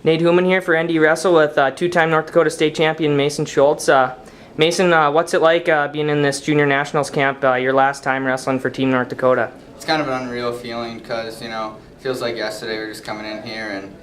Nate Human here for ND Wrestle with two-time North Dakota State champion Mason Schulz. Mason, what's it like being in this Junior Nationals camp, your last time wrestling for Team North Dakota? It's kind of an unreal feeling because, it feels like yesterday we were just coming in here and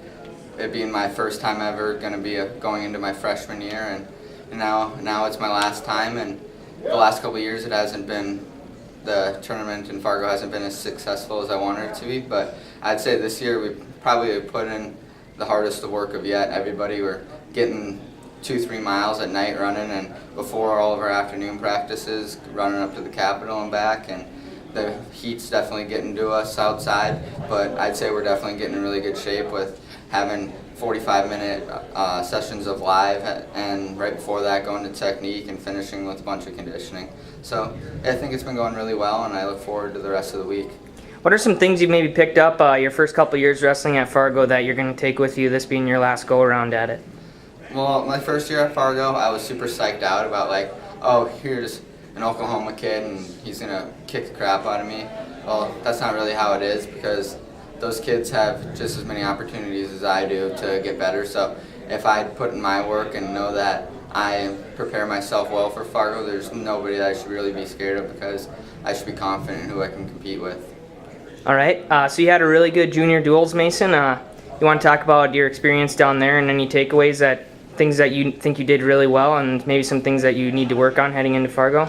it being my first time ever going to be going into my freshman year, and now it's my last time, and the last couple of years the tournament in Fargo hasn't been as successful as I wanted it to be, but I'd say this year we probably put in the hardest of work of yet. Everybody were getting 2-3 miles at night running, and before all of our afternoon practices, running up to the Capitol and back, and the heat's definitely getting to us outside, but I'd say we're definitely getting in really good shape with having 45-minute sessions of live, and right before that going to technique and finishing with a bunch of conditioning. So I think it's been going really well, and I look forward to the rest of the week. What are some things you've maybe picked up your first couple years wrestling at Fargo that you're going to take with you, this being your last go-around at it? Well, my first year at Fargo, I was super psyched out about here's an Oklahoma kid and he's going to kick the crap out of me. Well, that's not really how it is, because those kids have just as many opportunities as I do to get better. So if I put in my work and know that I prepare myself well for Fargo, there's nobody that I should really be scared of, because I should be confident in who I can compete with. All right, so you had a really good junior duels, Mason. You want to talk about your experience down there and any takeaways, things that you think you did really well, and maybe some things that you need to work on heading into Fargo?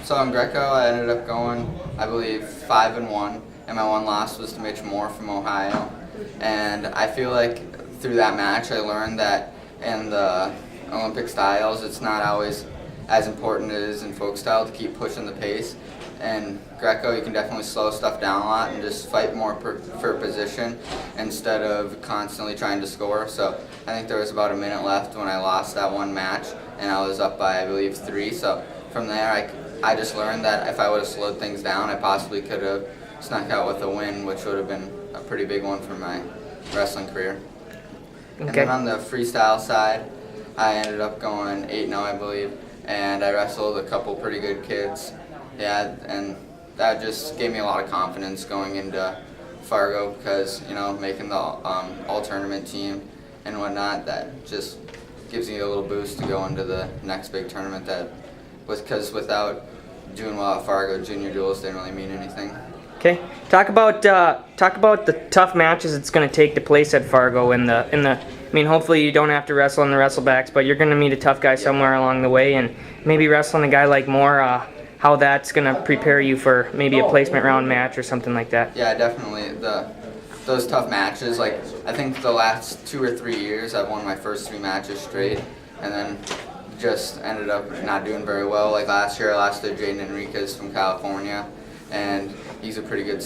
So in Greco, I ended up going, I believe, 5-1, and my one loss was to Mitch Moore from Ohio. And I feel like through that match, I learned that in the Olympic styles, it's not always as important as it is in folk style to keep pushing the pace. And Greco, you can definitely slow stuff down a lot and just fight more for position instead of constantly trying to score. So I think there was about a minute left when I lost that one match, and I was up by, I believe, 3. So from there, I just learned that if I would have slowed things down, I possibly could have snuck out with a win, which would have been a pretty big one for my wrestling career. Okay. And then on the freestyle side, I ended up going 8-0, I believe, and I wrestled a couple pretty good kids. Yeah, and that just gave me a lot of confidence going into Fargo, because, making the all-tournament team and whatnot, that just gives you a little boost to go into the next big tournament, because without doing well at Fargo, junior duels didn't really mean anything. Okay, talk about the tough matches it's going to take to place at Fargo hopefully you don't have to wrestle in the wrestlebacks, but you're going to meet a tough guy somewhere along the way, and maybe wrestling a guy like Moore, how that's going to prepare you for maybe a placement round match or something like that. Yeah, definitely. Those tough matches, I think the last 2 or 3 years I've won my first 3 matches straight, and then just ended up not doing very well. Like last year I lost to Jaden Enriquez from California, and he's a pretty good,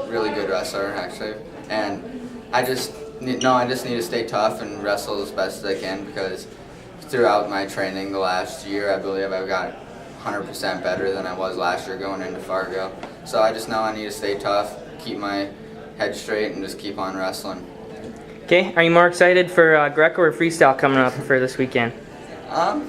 really good wrestler actually. And I just need to stay tough and wrestle as best as I can, because throughout my training the last year, I believe I've got 100% better than I was last year going into Fargo. So I just know I need to stay tough, keep my head straight, and just keep on wrestling. Okay, are you more excited for Greco or freestyle coming up for this weekend? I'm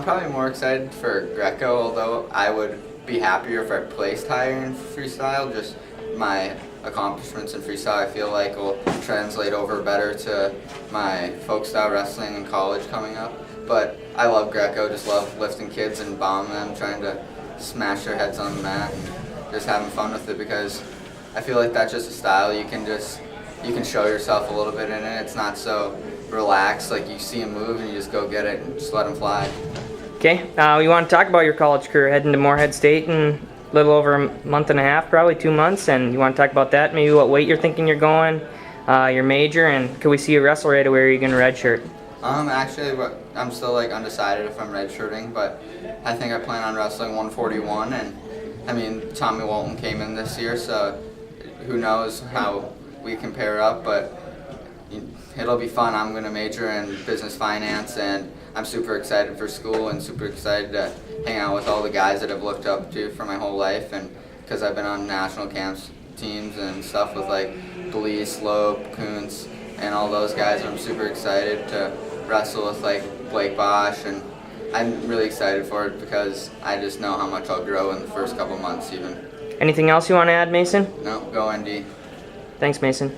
probably more excited for Greco, although I would be happier if I placed higher in freestyle. Just my accomplishments in freestyle, I feel like, will translate over better to my folk style wrestling in college coming up. But I love Greco, just love lifting kids and bombing them, trying to smash their heads on the mat, and just having fun with it, because I feel like that's just a style you can show yourself a little bit in it. It's not so relaxed, like you see a move and you just go get it and just let them fly. Okay, we want to talk about your college career, heading to Morehead State in a little over a month and a half, probably 2 months, and you want to talk about that, maybe what weight you're thinking you're going, your major, and can we see you wrestle right away, or are you going to redshirt? Actually, I'm still undecided if I'm redshirting, but I think I plan on wrestling 141, and Tommy Walton came in this year, so who knows how we can pair up, but it'll be fun. I'm going to major in business finance, and I'm super excited for school and super excited to hang out with all the guys that I've looked up to for my whole life, and because I've been on national camps teams and stuff with Belize, Loeb, Kuntz, and all those guys. I'm super excited to wrestle with Blake Bosch, and I'm really excited for it because I just know how much I'll grow in the first couple months even. Anything else you want to add, Mason? No, go ND. Thanks, Mason.